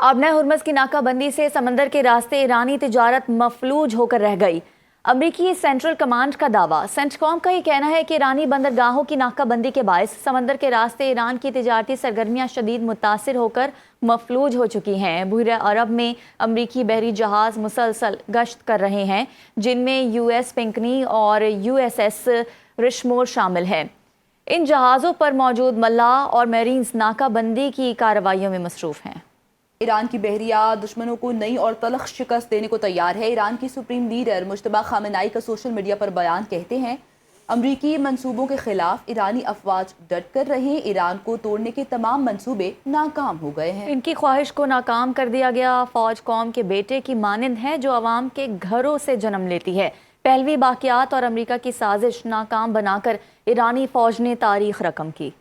आबना Hormuz की नाकाबंदी से समंदर के रास्ते ईरानी तिजारत मफलूज होकर रह गई। अमरीकी सेंट्रल कमांड का दावा। सेंटकॉम का ये कहना है कि ईरानी बंदरगाहों की नाकाबंदी के बायस समंदर के रास्ते ईरान की तिजारती सरगर्मियां शदीद मुतासिर होकर मफलूज हो चुकी हैं। बहरे अरब में अमरीकी बहरी जहाज मुसलसल गश्त कर रहे हैं, जिनमें US पिंकनी और USS रिशमोर शामिल है। इन जहाज़ों पर मौजूद मल्लाह और मैरीन्स नाकाबंदी की कार्रवाइयों में मसरूफ़ हैं। ईरान की बहरिया दुश्मनों को नई और तलख शिकस्त देने को तैयार है। ईरान की सुप्रीम लीडर मुज्तबा खामेनेई का सोशल मीडिया पर बयान कहते हैं, अमरीकी मंसूबों के खिलाफ ईरानी अफवाज डट कर रहे हैं। ईरान को तोड़ने के तमाम मंसूबे नाकाम हो गए हैं। इनकी ख्वाहिश को नाकाम कर दिया गया। फौज कौम के बेटे की मानिंद है जो अवाम के घरों से जन्म लेती है। पहलवी बाकियात और अमरीका की साजिश नाकाम बनाकर ईरानी फौज ने तारीख रकम की।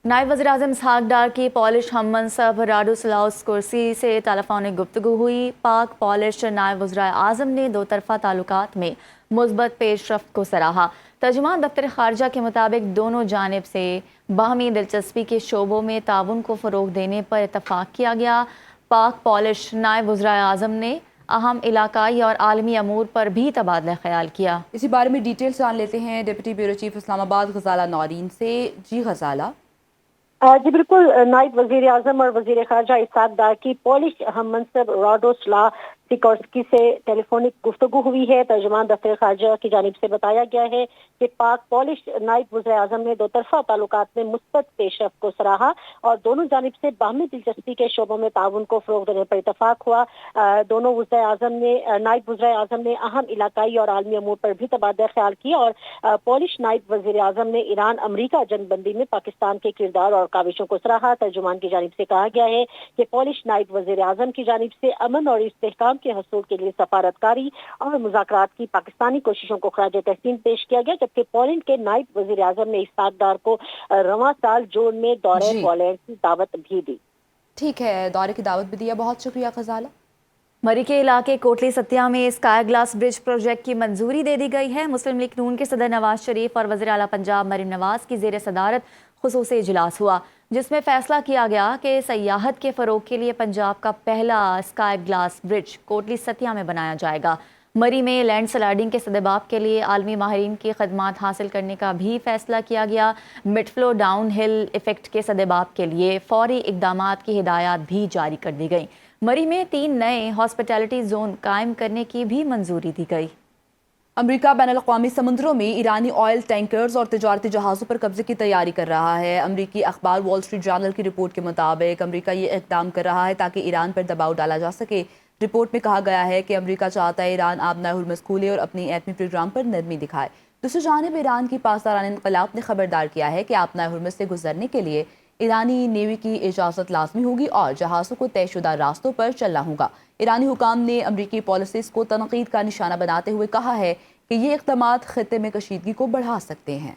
नायब वज़ीर-ए-आज़म इसहाक डार की पॉलिश हम मनसब राडो सलाउस कुर्सी से टेलीफोनिक गुफ्तगू हुई। पाक पॉलिश नायब वज़ीर-ए-आज़म ने दो तरफ़ा ताल्लुकात में मुस्बत पेशरफ्त को सराहा। तर्जुमान दफ्तर ख़ारजा के मुताबिक दोनों जानिब से बाहमी दिलचस्पी के शोबों में ताउन को फ़रोग़ देने पर इत्तफ़ाक़ किया गया। पाक पॉलिश नायब वज़ीर-ए-आज़म ने अहम इलाकाई और आलमी अमूर पर भी तबादला ख्याल किया। इसी बारे में डिटेल्स जान लेते हैं डिप्टी ब्यूरो चीफ इस्लामाबाद गजाला नौरीन से। जी गजाला। जी बिल्कुल, नायब वजीर आजम और वजीर खारजा इसहाक डार की पॉलिश हम मनसब राडोस्ला सिकोर्स्की से टेलीफोनिक गुफ्तगू हुई है। तर्जुमान दफ्तर खारजा की जानिब से बताया गया है कि पाक पॉलिश नायब वज़ीर आज़म ने दो तरफा ताल्लुकात में मुस्बत पेशरफ्त को सराहा और दोनों जानिब से बाहमी दिलचस्पी के शोबों में ताउन को फ़रोग़ देने पर इत्तफाक हुआ। दोनों नायब वज़ीर आज़म ने अहम इलाकाई और आलमी अमूर पर भी तबादला ख्याल किया और पॉलिश नायब वज़ीर आज़म ने ईरान अमरीका जंगबंदी में पाकिस्तान के किरदार और काविशों को सराहा। तर्जुमान की जानिब से कहा गया है कि पॉलिश नायब वज़ीर आज़म की जानिब से अमन और इस्तेहकाम के हसूल के लिए सफारतकारी और मुज़ाकरात की पाकिस्तानी कोशिशों को खराज तहसीन पेश किया गया, जबकि पोलैंड के नायब वज़ीर आज़म ने इसहाक डार को रवां साल जून में दौरे पोलैंड की दावत भी दी। ठीक है, दौरे की दावत भी दिया। बहुत शुक्रिया खजाला। मरी के इलाके कोटली सत्या में स्काई ग्लास ब्रिज प्रोजेक्ट की मंजूरी दे दी गई है। मुस्लिम लीग नून के सदर नवाज शरीफ और वज़ीर आला पंजाब मरीम नवाज की ज़ेर सदारत खुसूसी इजलास हुआ, जिसमें फैसला किया गया कि सयाहत के फ़रोग के लिए पंजाब का पहला sky glass bridge Kotli Satya में बनाया जाएगा। मरी में लैंड स्लाइडिंग के सदबाब के लिए आलमी माहिरीन की खदमात हासिल करने का भी फैसला किया गया। Mid flow down hill effect के सदबाब के लिए फौरी इकदामात की हिदायत भी जारी कर दी गई। मरी में 3 नए हॉस्पिटैलिटी जोन कायम करने की भी मंजूरी दी गई। अमरीका बैनुल-अक़वामी समुद्रों में ईरानी ऑयल टैंकर्स और तिजारती जहाज़ों पर कब्जे की तैयारी कर रहा है। अमरीकी अखबार वॉल स्ट्रीट जर्नल की रिपोर्ट के मुताबिक अमरीका ये इक़दाम कर रहा है ताकि ईरान पर दबाव डाला जा सके। रिपोर्ट में कहा गया है कि अमरीका चाहता है ईरान आबना हुर्मुज़ खोले और अपनी एटमी प्रोग्राम पर नरमी दिखाए। दूसरी जानिब ईरान की पासदारान इनक़लाब ने खबरदार किया है कि आबना हुर्मुज़ से गुजरने के लिए ईरानी नेवी की इजाज़त लाजमी होगी और जहाज़ों को तयशुदा रास्तों पर चलना होगा। ईरानी हुकाम ने अमरीकी पॉलिसीज़ को तनक़ीद का निशाना बनाते हुए कहा है कि ये इक़दामात ख़ित्ते में कशीदगी को बढ़ा सकते हैं।